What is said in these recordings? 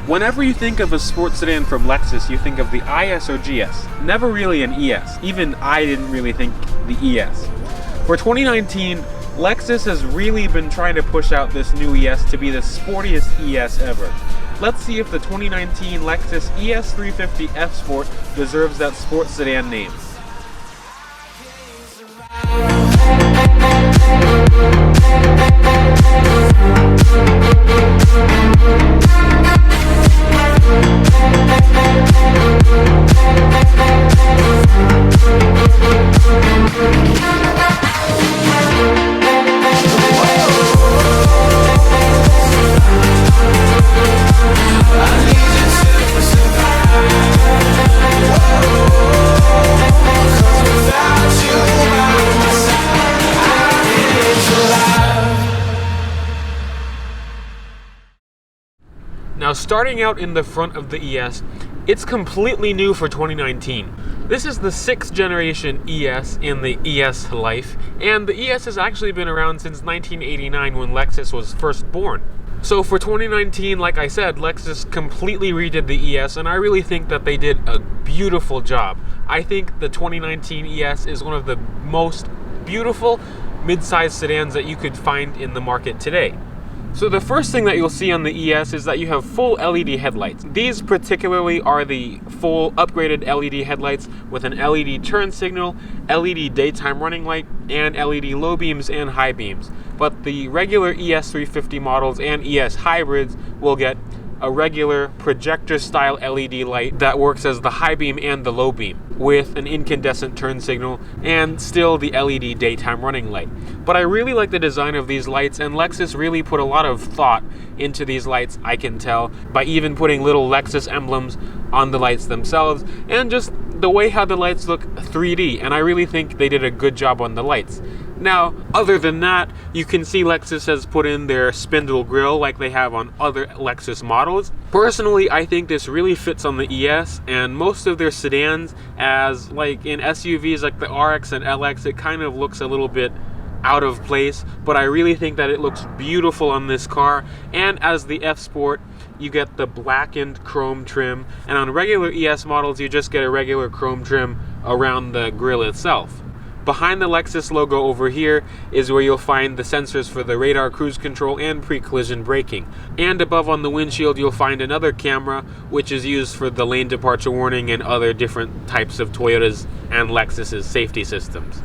Whenever you think of a sports sedan from Lexus, you think of the IS or GS, never really an ES. Even I didn't really think the ES. For 2019, Lexus has really been trying to push out this new ES to be the sportiest ES ever. Let's see if the 2019 Lexus ES350 F Sport deserves that sports sedan name. Now, starting out in the front of the ES, it's completely new for 2019. This is the 6th generation ES in the ES life, and the ES has actually been around since 1989 when Lexus was first born. So for 2019, like I said, Lexus completely redid the ES, and I really think that they did a beautiful job. I think the 2019 ES is one of the most beautiful mid-size sedans that you could find in the market today. So the first thing that you'll see on the ES is that you have full LED headlights. These particularly are the full upgraded LED headlights with an LED turn signal, LED daytime running light, and LED low beams and high beams. But the regular ES350 models and ES hybrids will get a regular projector style LED light that works as the high beam and the low beam with an incandescent turn signal and still the LED daytime running light. But I really like the design of these lights, and Lexus really put a lot of thought into these lights, I can tell, by even putting little Lexus emblems on the lights themselves and just the way how the lights look 3D, and I really think they did a good job on the lights. Now, other than that, you can see Lexus has put in their spindle grille like they have on other Lexus models. Personally, I think this really fits on the ES, and most of their sedans, as like in SUVs like the RX and LX, it kind of looks a little bit out of place, but I really think that it looks beautiful on this car. And as the F Sport, you get the blackened chrome trim, and on regular ES models, you just get a regular chrome trim around the grille itself. Behind the Lexus logo over here is where you'll find the sensors for the radar cruise control and pre-collision braking. And above on the windshield you'll find another camera, which is used for the lane departure warning and other different types of Toyota's and Lexus's safety systems.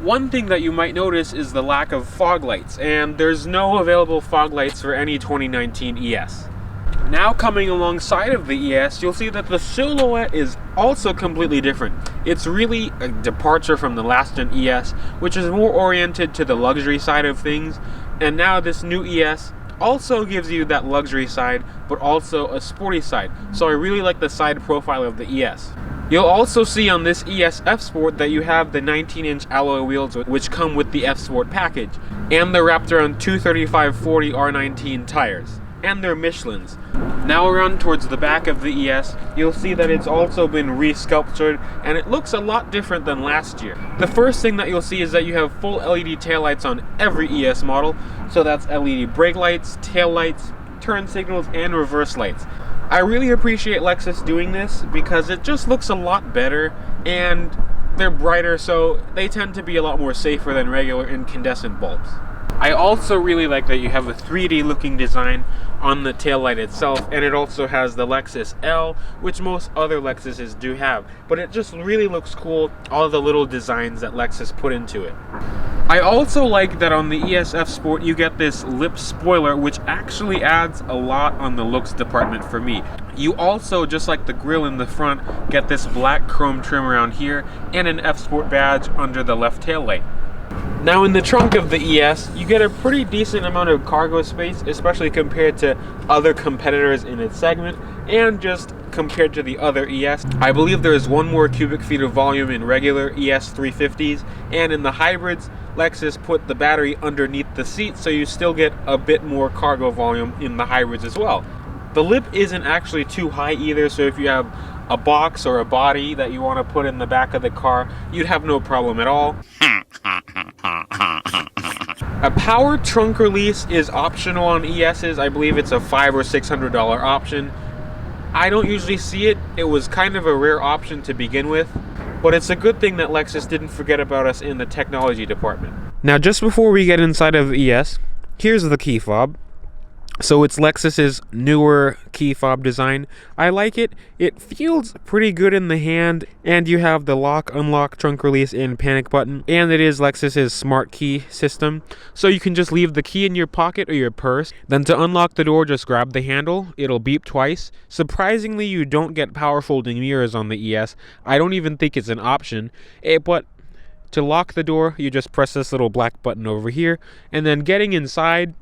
One thing that you might notice is the lack of fog lights, and there's no available fog lights for any 2019 ES. Now coming alongside of the ES, you'll see that the silhouette is also completely different. It's really a departure from the last gen ES, which is more oriented to the luxury side of things, and now this new ES also gives you that luxury side, but also a sporty side. So I really like the side profile of the ES. You'll also see on this ES F Sport that you have the 19-inch alloy wheels which come with the F Sport package, and they're wrapped around 235/40 R19 tires, and they're Michelin's. Now around towards the back of the ES, you'll see that it's also been re-sculptured, and it looks a lot different than last year. The first thing that you'll see is that you have full LED taillights on every ES model, so that's LED brake lights, tail lights, turn signals, and reverse lights. I really appreciate Lexus doing this because it just looks a lot better, and they're brighter, so they tend to be a lot more safer than regular incandescent bulbs. I also really like that you have a 3D looking design on the taillight itself, and it also has the Lexus L, which most other Lexuses do have, but it just really looks cool, all the little designs that Lexus put into it. I also like that on the ES F Sport you get this lip spoiler, which actually adds a lot on the looks department for me. You also, just like the grille in the front, get this black chrome trim around here and an F Sport badge under the left taillight. Now in the trunk of the ES, you get a pretty decent amount of cargo space, especially compared to other competitors in its segment, and just compared to the other ES. I believe there is 1 more cubic feet of volume in regular ES 350s, and in the hybrids, Lexus put the battery underneath the seat, so you still get a bit more cargo volume in the hybrids as well. The lip isn't actually too high either, so if you have a box or a body that you want to put in the back of the car, you'd have no problem at all. A power trunk release is optional on ESs. I believe it's a $500 or $600 option. I don't usually see it. It was kind of a rare option to begin with, but it's a good thing that Lexus didn't forget about us in the technology department. Now, just before we get inside of the ES, here's the key fob. So it's Lexus's newer key fob design. I like it. It feels pretty good in the hand, and you have the lock, unlock, trunk release, and panic button, and it is Lexus's smart key system. So you can just leave the key in your pocket or your purse. Then to unlock the door, just grab the handle. It'll beep twice. Surprisingly, you don't get power folding mirrors on the ES. I don't even think it's an option. But to lock the door, you just press this little black button over here, and then getting inside,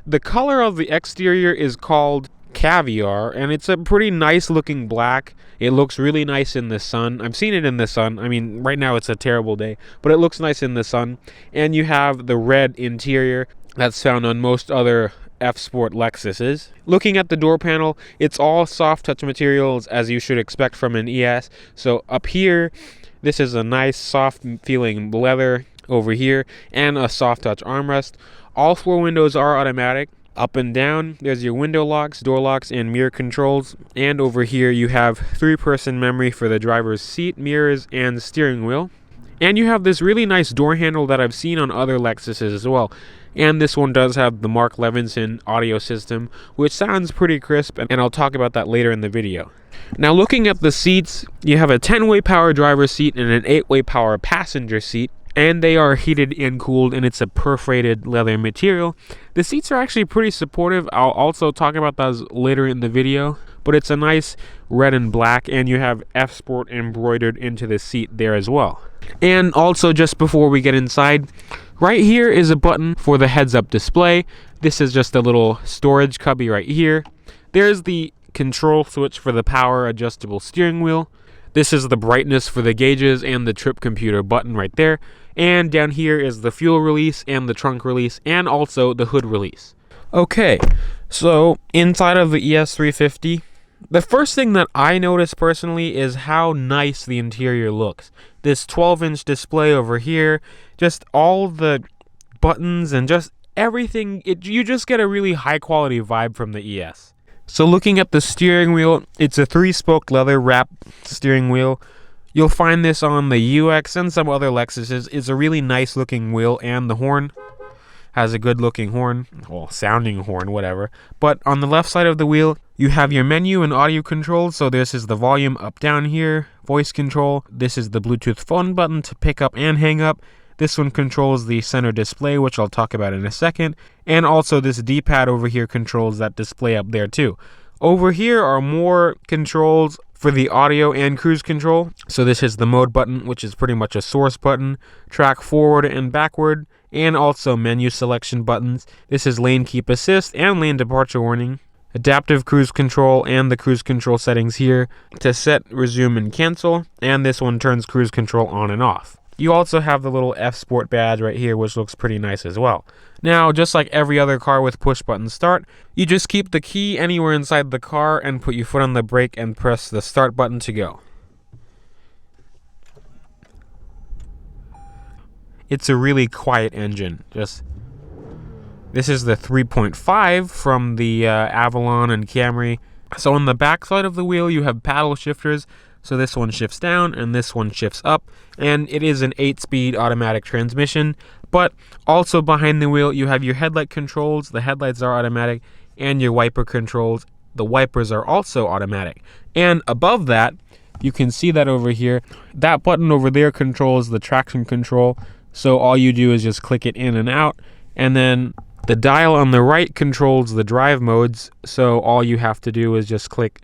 the color of the exterior is called Caviar, and it's a pretty nice looking black. It looks really nice in the sun. I've seen it in the sun. I mean, right now it's a terrible day, but it looks nice in the sun. And you have the red interior that's found on most other F-Sport Lexuses. Looking at the door panel, it's all soft touch materials as you should expect from an ES. So up here, this is a nice soft feeling leather over here, and a soft touch armrest. All 4 windows are automatic. Up and down, there's your window locks, door locks, and mirror controls. And over here, you have 3-person memory for the driver's seat, mirrors, and steering wheel. And you have this really nice door handle that I've seen on other Lexuses as well. And this one does have the Mark Levinson audio system, which sounds pretty crisp, and I'll talk about that later in the video. Now, looking at the seats, you have a 10-way power driver's seat and an 8-way power passenger seat. And they are heated and cooled, and it's a perforated leather material. The seats are actually pretty supportive. I'll also talk about those later in the video, but it's a nice red and black, and you have F-Sport embroidered into the seat there as well. And also, just before we get inside, right here is a button for the heads-up display. This is just a little storage cubby right here. There's the control switch for the power adjustable steering wheel. This is the brightness for the gauges and the trip computer button right there. And down here is the fuel release and the trunk release, and also the hood release. Okay, so inside of the ES350, the first thing that I noticed personally is how nice the interior looks. This 12-inch display over here, just all the buttons and just everything, you just get a really high-quality vibe from the ES. So looking at the steering wheel, it's a 3-spoke leather wrap steering wheel. You'll find this on the UX and some other Lexuses. It's a really nice looking wheel, and the horn has a good looking horn, well, sounding horn, whatever. But on the left side of the wheel, you have your menu and audio controls. So this is the volume up down here, voice control. This is the Bluetooth phone button to pick up and hang up. This one controls the center display, which I'll talk about in a second. And also this D-pad over here controls that display up there too. Over here are more controls for the audio and cruise control. So this is the mode button, which is pretty much a source button, track forward and backward, and also menu selection buttons. This is lane keep assist and lane departure warning, adaptive cruise control, and the cruise control settings here to set, resume, and cancel. And this one turns cruise control on and off. You also have the little F-Sport badge right here, which looks pretty nice as well. Now, just like every other car with push-button start, you just keep the key anywhere inside the car and put your foot on the brake and press the start button to go. It's a really quiet engine. This is the 3.5 from the Avalon and Camry. So on the back side of the wheel, you have paddle shifters. So this one shifts down and this one shifts up, and it is an 8-speed automatic transmission. But also behind the wheel, you have your headlight controls. The headlights are automatic, and your wiper controls. The wipers are also automatic. And above that, you can see that over here, that button over there controls the traction control. So all you do is just click it in and out, and then the dial on the right controls the drive modes. So all you have to do is just click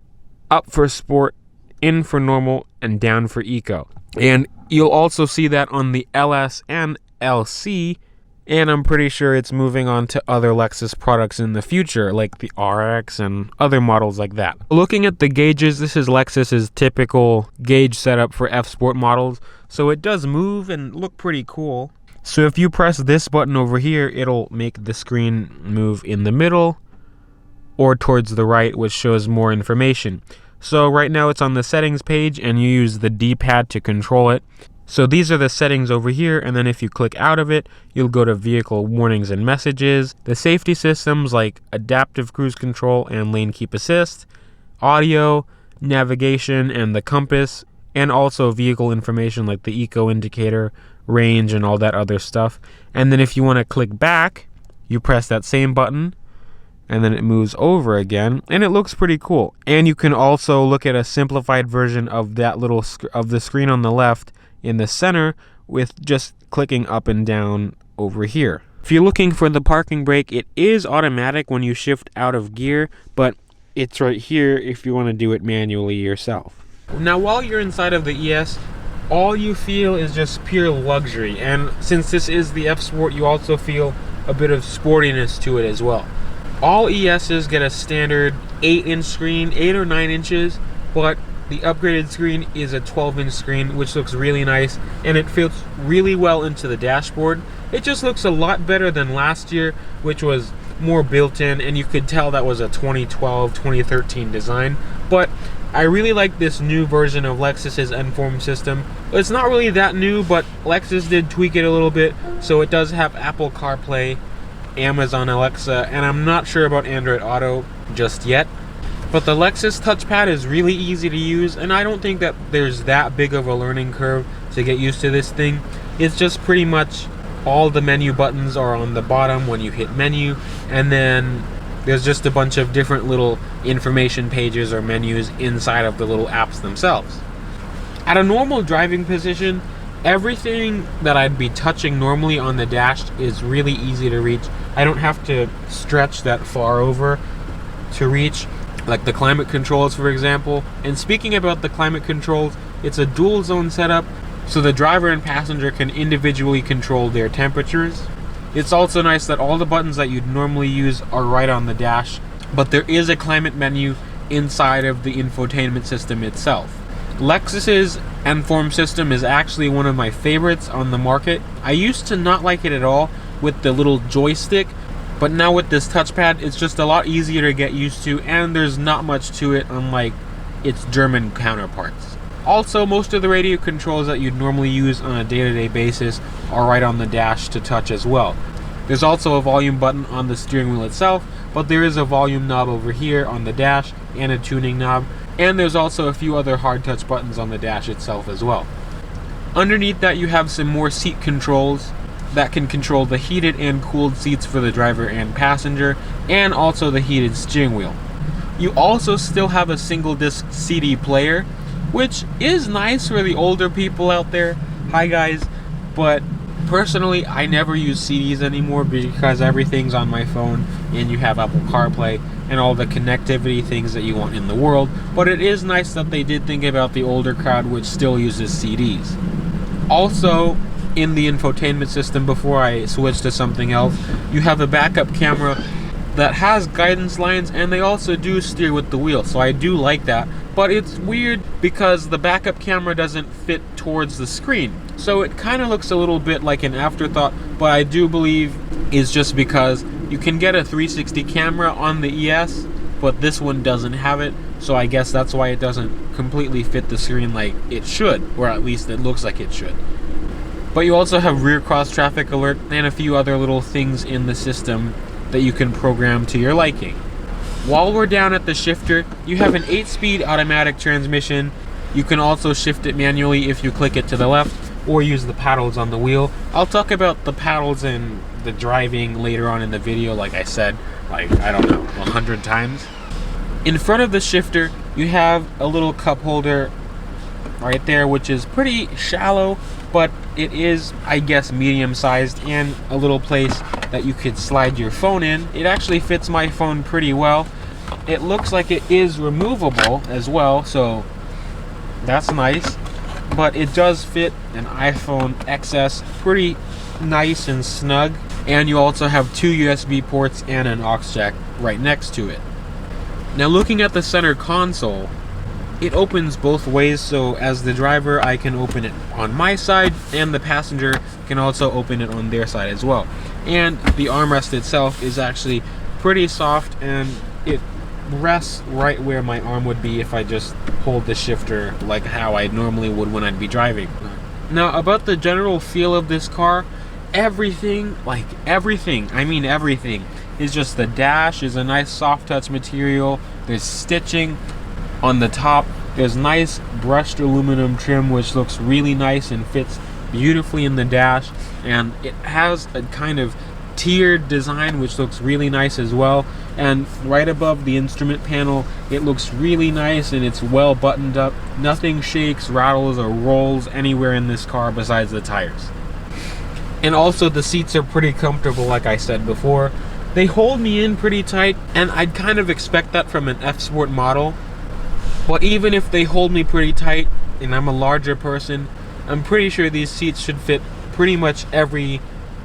up for sport, in for normal, and down for eco. And you'll also see that on the LS and LC, and I'm pretty sure it's moving on to other Lexus products in the future, like the RX and other models like that. Looking at the gauges, this is Lexus's typical gauge setup for F-Sport models, so it does move and look pretty cool. So if you press this button over here, it'll make the screen move in the middle or towards the right, which shows more information. So right now it's on the settings page, and you use the D-pad to control it. So these are the settings over here, and then if you click out of it, you'll go to vehicle warnings and messages, the safety systems like adaptive cruise control and lane keep assist, audio, navigation, and the compass, and also vehicle information like the eco indicator, range, and all that other stuff. And then if you want to click back, you press that same button, and then it moves over again, and it looks pretty cool. And you can also look at a simplified version of that little of the screen on the left in the center with just clicking up and down over here. If you're looking for the parking brake, it is automatic when you shift out of gear, but it's right here if you want to do it manually yourself. Now, while you're inside of the ES, all you feel is just pure luxury, and since this is the F Sport, you also feel a bit of sportiness to it as well. All ESs get a standard 8-inch screen, 8 or 9 inches, but the upgraded screen is a 12-inch screen, which looks really nice, and it fits really well into the dashboard. It just looks a lot better than last year, which was more built-in, and you could tell that was a 2012, 2013 design. But I really like this new version of Lexus's N-Form system. It's not really that new, but Lexus did tweak it a little bit, so it does have Apple CarPlay, Amazon Alexa, and I'm not sure about Android Auto just yet. But the Lexus touchpad is really easy to use, and I don't think that there's that big of a learning curve to get used to this thing. It's just pretty much all the menu buttons are on the bottom when you hit menu, and then there's just a bunch of different little information pages or menus inside of the little apps themselves. At a normal driving position, everything that I'd be touching normally on the dash is really easy to reach. I don't have to stretch that far over to reach, like the climate controls, for example. And speaking about the climate controls, it's a dual zone setup, so the driver and passenger can individually control their temperatures. It's also nice that all the buttons that you'd normally use are right on the dash, but there is a climate menu inside of the infotainment system itself. Lexus's N-Form system is actually one of my favorites on the market. I used to not like it at all with the little joystick, but now with this touchpad, it's just a lot easier to get used to, and there's not much to it unlike its German counterparts. Also, most of the radio controls that you'd normally use on a day-to-day basis are right on the dash to touch as well. There's also a volume button on the steering wheel itself, but there is a volume knob over here on the dash and a tuning knob, and there's also a few other hard touch buttons on the dash itself as well. Underneath that, you have some more seat controls that can control the heated and cooled seats for the driver and passenger, and also the heated steering wheel. You also still have a single disc CD player, which is nice for the older people out there. Hi guys. But personally, I never use CDs anymore because everything's on my phone, and you have Apple CarPlay and all the connectivity things that you want in the world. But it is nice that they did think about the older crowd, which still uses CDs. Also, in the infotainment system, before I switch to something else, you have a backup camera that has guidance lines, and they also do steer with the wheel, so I do like that. But it's weird because the backup camera doesn't fit towards the screen, so it kind of looks a little bit like an afterthought, but I do believe is just because you can get a 360 camera on the ES, but this one doesn't have it, so I guess that's why it doesn't completely fit the screen like it should, or at least it looks like it should. But you also have rear cross traffic alert and a few other little things in the system that you can program to your liking. While we're down at the shifter, you have an 8-speed automatic transmission. You can also shift it manually if you click it to the left or use the paddles on the wheel. I'll talk about the paddles and the driving later on in the video, like I said, like, I don't know, 100 times. In front of the shifter, you have a little cup holder right there, which is pretty shallow, but it is, I guess, medium-sized, and a little place that you could slide your phone in. It actually fits my phone pretty well. It looks like it is removable as well, so that's nice. But it does fit an iPhone XS pretty nice and snug. And you also have 2 USB ports and an aux jack right next to it. Now, looking at the center console, it opens both ways, so as the driver, I can open it on my side, and the passenger can also open it on their side as well. And the armrest itself is actually pretty soft, and it rests right where my arm would be if I just pulled the shifter like how I normally would when I'd be driving. Now, about the general feel of this car, everything, I mean everything, is just the dash is a nice soft touch material. There's stitching. On the top, there's nice brushed aluminum trim, which looks really nice and fits beautifully in the dash. And it has a kind of tiered design, which looks really nice as well. And right above the instrument panel, it looks really nice and it's well buttoned up. Nothing shakes, rattles, or rolls anywhere in this car besides the tires. And also the seats are pretty comfortable, like I said before. They hold me in pretty tight, and I'd kind of expect that from an F-Sport model. But even if they hold me pretty tight and I'm a larger person, I'm pretty sure these seats should fit pretty much every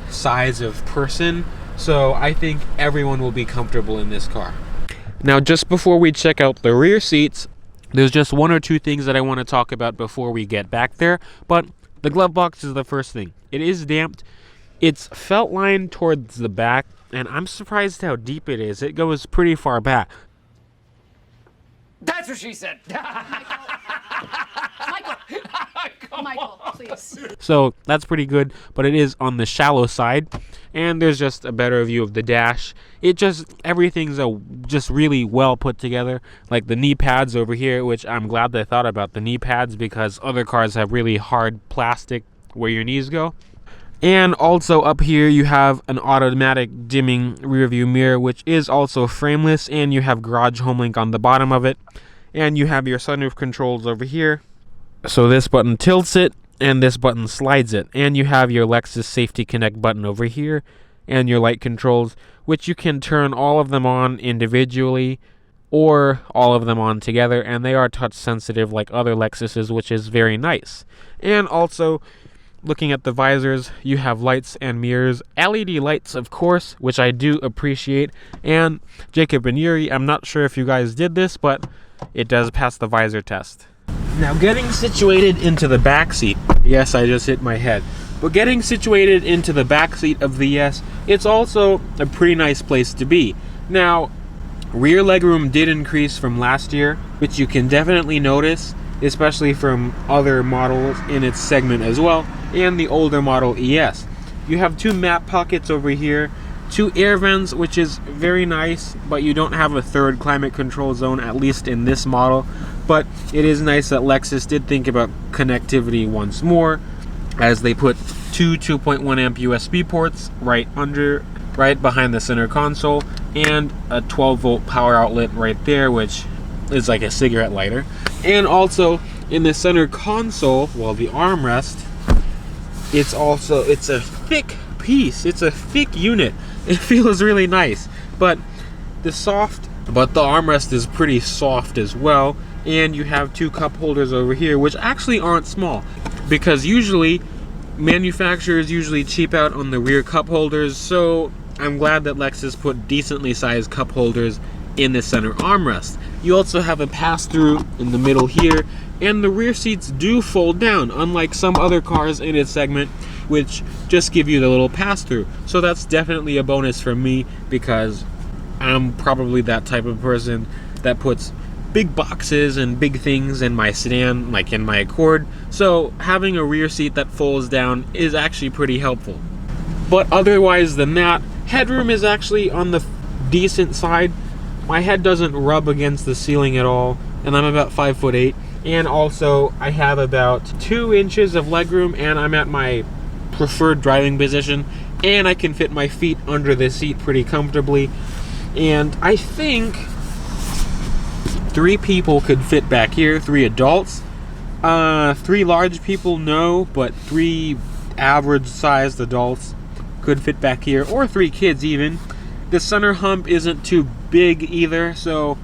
size of person. So I think everyone will be comfortable in this car. Now, just before we check out the rear seats, there's just one or two things that I want to talk about before we get back there. But the glove box is the first thing. It is damped. It's felt lined towards the back, and I'm surprised how deep it is. It goes pretty far back. That's what she said. Michael, please. So that's pretty good, but it is on the shallow side, and there's just a better view of the dash. Everything's just really well put together. Like the knee pads over here, which I'm glad they thought about the knee pads, because other cars have really hard plastic where your knees go. And also up here you have an automatic dimming rear view mirror, which is also frameless, and you have garage home link on the bottom of it. And you have your sunroof controls over here. So this button tilts it, and this button slides it. And you have your Lexus Safety Connect button over here, and your light controls, which you can turn all of them on individually or all of them on together, and they are touch sensitive like other Lexuses, which is very nice. And also, looking at the visors, you have lights and mirrors, LED lights of course, which I do appreciate. And Jacob and Yuri, I'm not sure if you guys did this, but it does pass the visor test. Now, getting situated into the back seat, yes, I just hit my head, but getting situated into the back seat of the ES, it's also a pretty nice place to be. Now, rear legroom did increase from last year, which you can definitely notice, especially from other models in its segment as well, and the older model ES. You have two map pockets over here, two air vents, which is very nice, but you don't have a third climate control zone, at least in this model. But it is nice that Lexus did think about connectivity once more, as they put two 2.1 amp USB ports right behind the center console, and a 12 volt power outlet right there, which is like a cigarette lighter. And also in the center console, well, the armrest, it's a thick piece. It's a thick unit. It feels really nice, but the armrest is pretty soft as well. And you have two cup holders over here, which actually aren't small, because usually manufacturers cheap out on the rear cup holders. So I'm glad that Lexus put decently sized cup holders in the center armrest. You also have a pass-through in the middle here, and the rear seats do fold down, unlike some other cars in its segment, which just give you the little pass-through. So that's definitely a bonus for me, because I'm probably that type of person that puts big boxes and big things in my sedan, like in my Accord. So having a rear seat that folds down is actually pretty helpful. But otherwise than that, headroom is actually on the decent side. My head doesn't rub against the ceiling at all, and I'm about 5'8", and also I have about 2 inches of legroom, and I'm at my preferred driving position, and I can fit my feet under the seat pretty comfortably. And I think 3 people could fit back here, 3 adults. 3 large people, no, but 3 average sized adults could fit back here, or 3 kids even. The center hump isn't too big either, so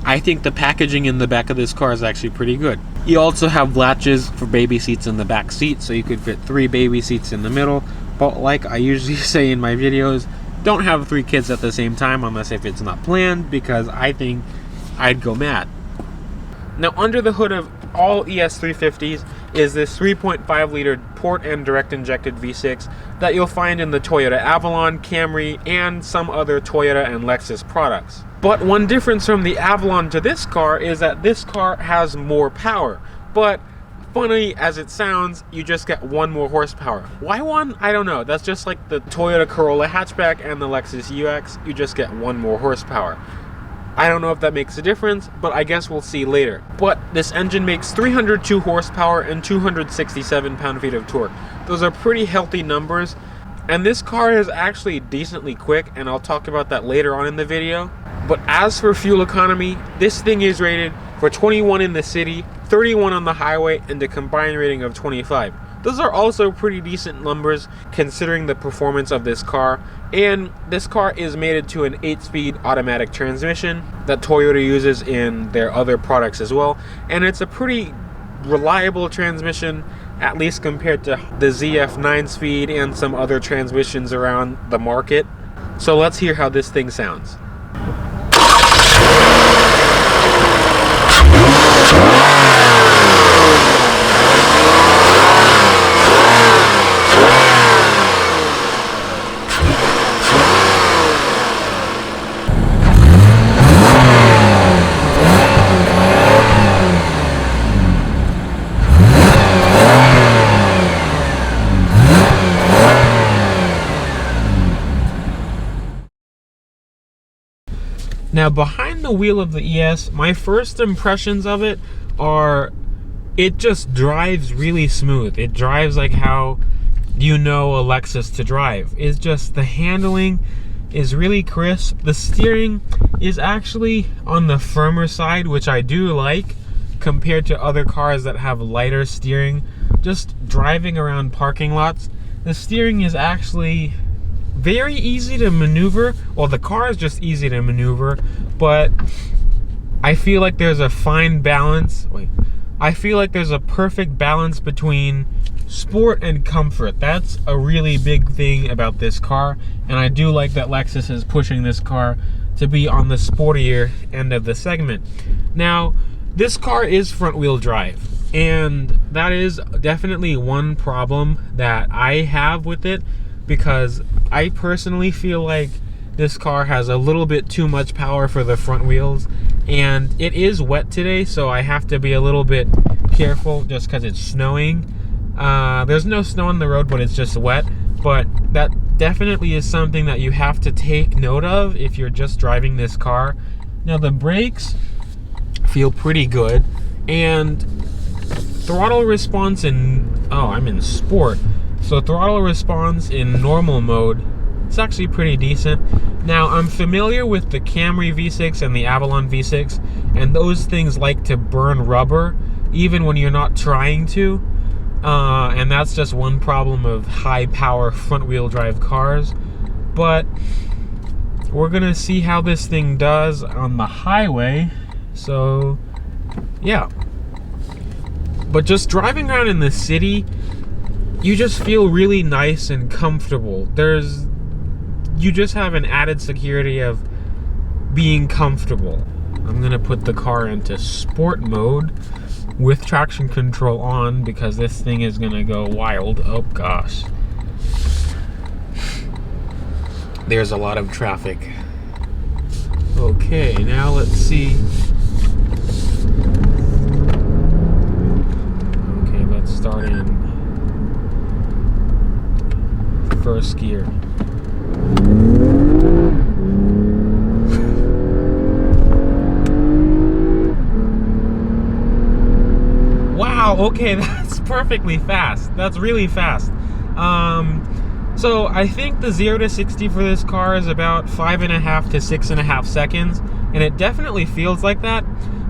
I think the packaging in the back of this car is actually pretty good. You also have latches for baby seats in the back seat, so you could fit 3 baby seats in the middle. But like I usually say in my videos, don't have 3 kids at the same time unless if it's not planned, because I think I'd go mad. Now, under the hood of all ES350s is this 3.5 liter port and direct injected V6 that you'll find in the Toyota Avalon, Camry, and some other Toyota and Lexus products. But one difference from the Avalon to this car is that this car has more power. But funny as it sounds, you just get 1 more horsepower. Why 1? I don't know. That's just like the Toyota Corolla hatchback and the Lexus UX. You just get 1 more horsepower. I don't know if that makes a difference, but I guess we'll see later. But this engine makes 302 horsepower and 267 pound-feet of torque. Those are pretty healthy numbers. And this car is actually decently quick, and I'll talk about that later on in the video. But as for fuel economy, this thing is rated for 21 in the city, 31 on the highway, and a combined rating of 25. Those are also pretty decent numbers considering the performance of this car. And this car is mated to an 8-speed automatic transmission that Toyota uses in their other products as well. And it's a pretty reliable transmission, at least compared to the ZF 9-speed and some other transmissions around the market. So let's hear how this thing sounds. Now, behind the wheel of the ES, my first impressions of it are it just drives really smooth. It drives like how you know a Lexus to drive. It's just the handling is really crisp. The steering is actually on the firmer side, which I do like compared to other cars that have lighter steering. Just driving around parking lots, the steering is actually very easy to maneuver. Well, the car is just easy to maneuver, but I feel like there's a fine balance. I feel like there's a perfect balance between sport and comfort. That's a really big thing about this car, and I do like that Lexus is pushing this car to be on the sportier end of the segment. Now, this car is front-wheel drive, and that is definitely one problem that I have with it, because I personally feel like this car has a little bit too much power for the front wheels, and it is wet today, so I have to be a little bit careful just because it's snowing. There's no snow on the road, but it's just wet. But that definitely is something that you have to take note of if you're just driving this car. Now, the brakes feel pretty good, and throttle response I'm in sport. So throttle response in normal mode, it's actually pretty decent. Now, I'm familiar with the Camry V6 and the Avalon V6, and those things like to burn rubber even when you're not trying to. And that's just one problem of high power front wheel drive cars. But we're gonna see how this thing does on the highway. So yeah. But just driving around in the city, you just feel really nice and comfortable. You just have an added security of being comfortable. I'm gonna put the car into sport mode with traction control on because this thing is gonna go wild. Oh gosh. There's a lot of traffic. Okay, now let's see. Okay, let's start in first gear. Wow, okay, that's perfectly fast. That's really fast. So I think the 0 to 60 for this car is about 5.5 to 6.5 seconds, and it definitely feels like that.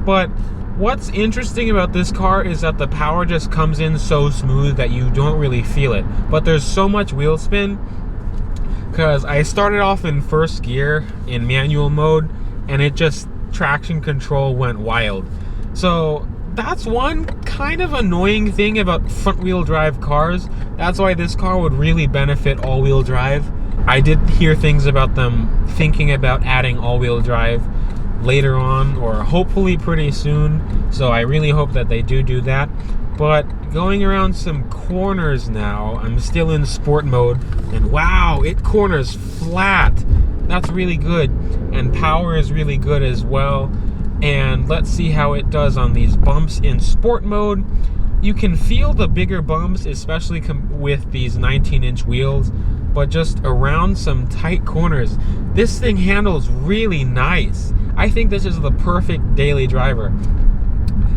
But what's interesting about this car is that the power just comes in so smooth that you don't really feel it. But there's so much wheel spin, because I started off in first gear in manual mode, and it just, traction control went wild. So that's one kind of annoying thing about front wheel drive cars. That's why this car would really benefit all wheel drive. I did hear things about them thinking about adding all wheel drive later on, or hopefully pretty soon. So I really hope that they do that. But going around some corners now, I'm still in sport mode, and wow, it corners flat. That's really good, and power is really good as well. And let's see how it does on these bumps in sport mode. You can feel the bigger bumps, especially with these 19-inch wheels, but just around some tight corners, this thing handles really nice. I think this is the perfect daily driver.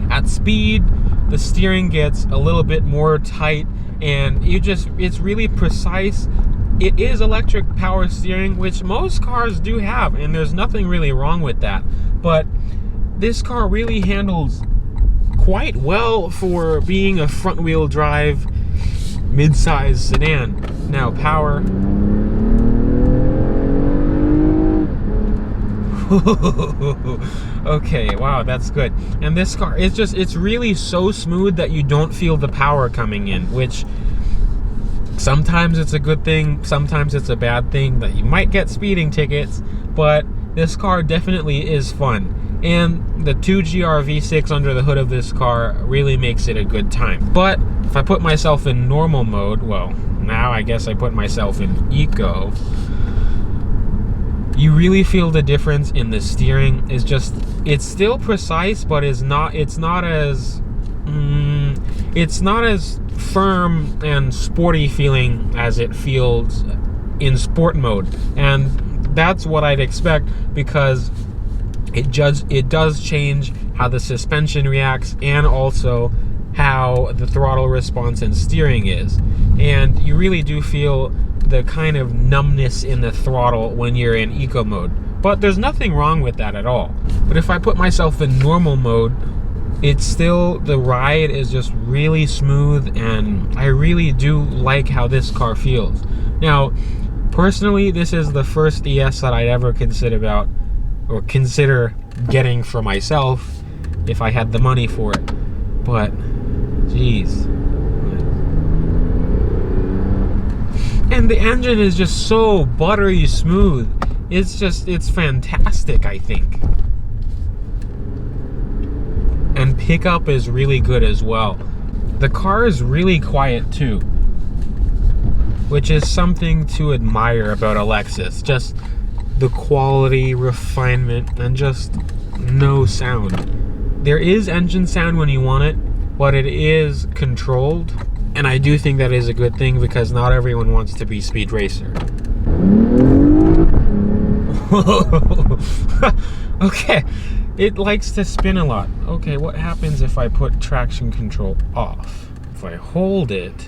At speed, the steering gets a little bit more tight, and it's really precise. It is electric power steering, which most cars do have, and there's nothing really wrong with that. But this car really handles quite well for being a front-wheel drive mid-size sedan. Now, power. Okay, wow, that's good. And this car, it's really so smooth that you don't feel the power coming in, which sometimes it's a good thing, sometimes it's a bad thing, that you might get speeding tickets, but this car definitely is fun. And the 2GR V6 under the hood of this car really makes it a good time. But if I put myself in normal mode, well, now I guess I put myself in eco, you really feel the difference in the steering. It's still precise, but it's not as firm and sporty feeling as it feels in sport mode. And that's what I'd expect, because it does change how the suspension reacts and also how the throttle response and steering is. And you really do feel the kind of numbness in the throttle when you're in eco mode. But there's nothing wrong with that at all. But if I put myself in normal mode, it's still, the ride is just really smooth, and I really do like how this car feels. Now, personally, this is the first ES that I'd ever consider getting for myself if I had the money for it. But, geez. And the engine is just so buttery smooth. It's fantastic, I think. And pickup is really good as well. The car is really quiet too, which is something to admire about a Lexus. Just the quality, refinement, and just no sound. There is engine sound when you want it, but it is controlled. And I do think that is a good thing, because not everyone wants to be Speed Racer. Okay, it likes to spin a lot. Okay, what happens if I put traction control off? If I hold it,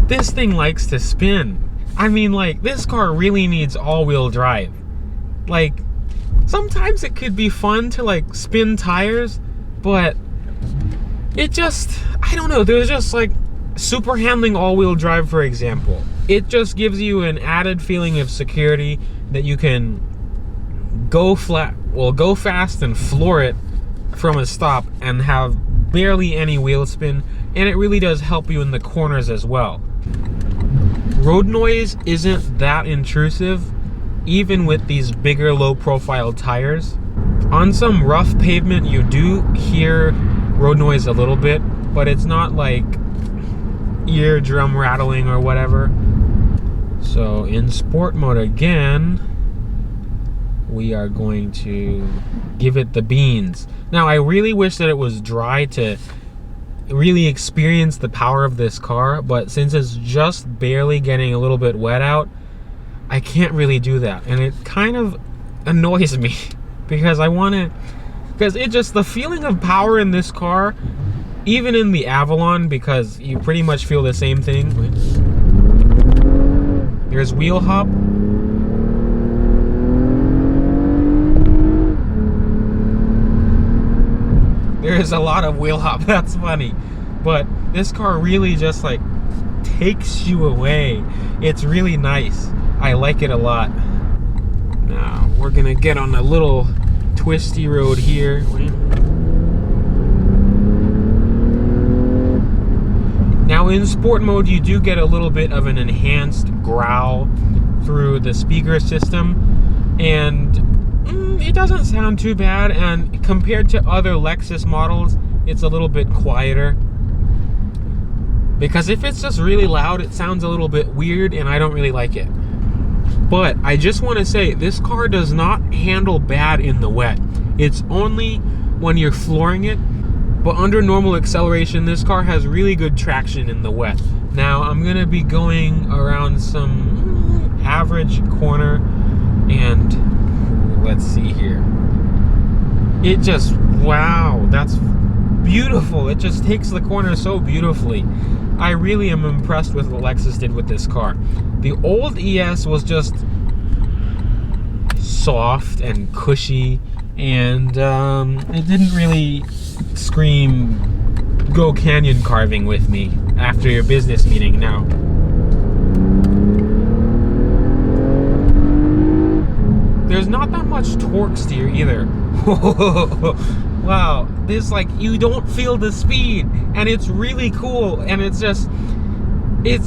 this thing likes to spin. I mean, like, this car really needs all-wheel drive. Like, sometimes it could be fun to, like, spin tires, but it just, I don't know, there's just, like, super handling all-wheel drive, for example. It just gives you an added feeling of security that you can go fast and floor it from a stop and have barely any wheel spin, and it really does help you in the corners as well. Road noise isn't that intrusive, even with these bigger low-profile tires. On some rough pavement, you do hear road noise a little bit, but it's not like eardrum rattling or whatever. So in sport mode again, we are going to give it the beans. Now, I really wish that it was dry to really experience the power of this car, but since it's just barely getting a little bit wet out, I can't really do that, and it kind of annoys me because it just, the feeling of power in this car, even in the Avalon, because you pretty much feel the same thing. There's wheel hop. There is a lot of wheel hop, that's funny. But this car really just like takes you away. It's really nice. I like it a lot. Now, we're gonna get on a little twisty road here. Now in sport mode, you do get a little bit of an enhanced growl through the speaker system, and it doesn't sound too bad, and compared to other Lexus models, it's a little bit quieter. Because if it's just really loud, it sounds a little bit weird, and I don't really like it. But I just want to say, this car does not handle bad in the wet. It's only when you're flooring it. But under normal acceleration, this car has really good traction in the wet. Now, I'm gonna be going around some average corner, and let's see here. It just, wow, that's beautiful. It just takes the corner so beautifully. I really am impressed with what Lexus did with this car. The old ES was just soft and cushy, and it didn't really scream go canyon carving with me after your business meeting. Now, there's not that much torque steer either. Wow, this, like, you don't feel the speed, and it's really cool, and it's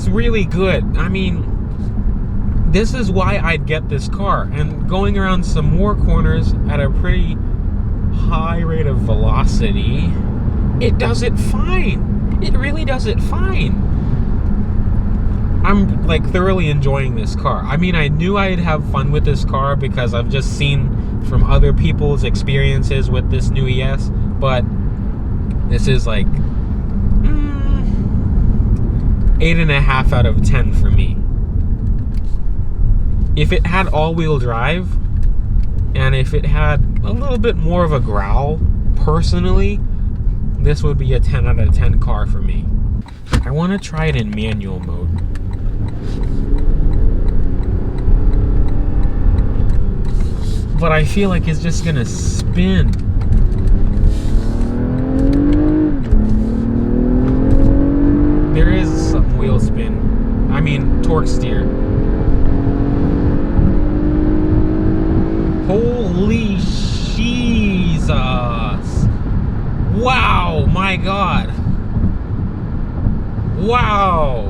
really good. I mean, this is why I'd get this car, and going around some more corners at a pretty high rate of velocity, it does it fine. It really does it fine. I'm, like, thoroughly enjoying this car. I mean, I knew I'd have fun with this car because I've just seen from other people's experiences with this new ES, but this is like 8.5 out of 10 for me. If it had all-wheel drive, and if it had a little bit more of a growl, personally, this would be a 10 out of 10 car for me. I want to try it in manual mode. But I feel like it's just gonna spin. There is some wheel spin. I mean, torque steer. Holy Jesus! Wow, my God. Wow.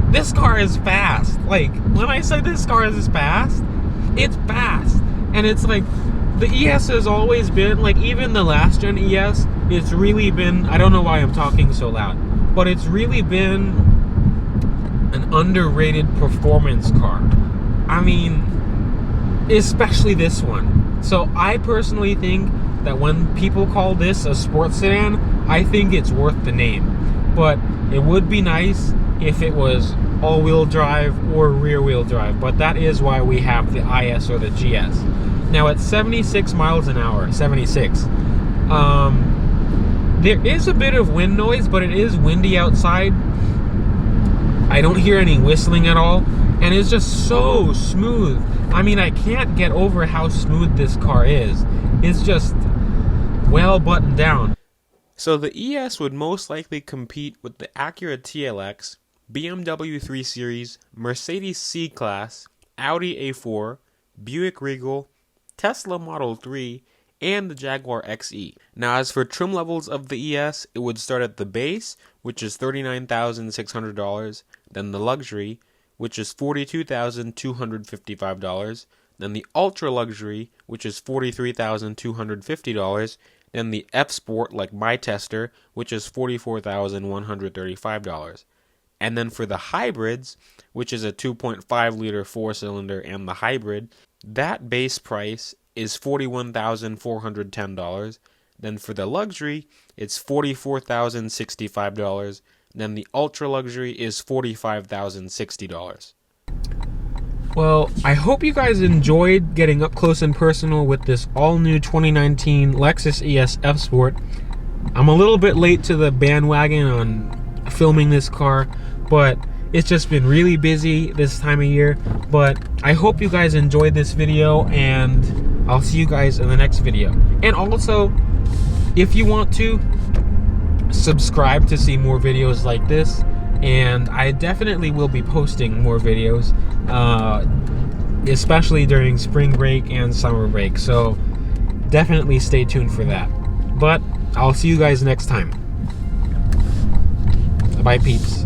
This car is fast. Like, when I say this car is fast, it's fast. And it's like, the ES has always been, like, even the last gen ES, it's really been, I don't know why I'm talking so loud, but it's really been an underrated performance car. I mean, especially this one. So I personally think that when people call this a sports sedan, I think it's worth the name. But it would be nice if it was all-wheel drive or rear-wheel drive, but that is why we have the IS or the GS. Now at 76 miles an hour, 76, there is a bit of wind noise, but it is windy outside. I don't hear any whistling at all, and it's just so smooth. I mean, I can't get over how smooth this car is. It's just well buttoned down. So the ES would most likely compete with the Acura TLX, BMW 3 Series, Mercedes C-Class, Audi A4, Buick Regal, Tesla Model 3, and the Jaguar XE. Now, as for trim levels of the ES, it would start at the base, which is $39,600, then the luxury, which is $42,255, then the ultra luxury, which is $43,250, then the F Sport, like my tester, which is $44,135. And then for the hybrids, which is a 2.5 liter 4-cylinder and the hybrid, that base price is $41,410. Then for the luxury, it's $44,065. Then the ultra luxury is $45,060. Well, I hope you guys enjoyed getting up close and personal with this all-new 2019 Lexus ES F Sport. I'm a little bit late to the bandwagon on filming this car, but it's just been really busy this time of year. But I hope you guys enjoyed this video, and I'll see you guys in the next video. And also, if you want to, subscribe to see more videos like this, and I definitely will be posting more videos, especially during spring break and summer break, so definitely stay tuned for that. But I'll see you guys next time. Bye, peeps.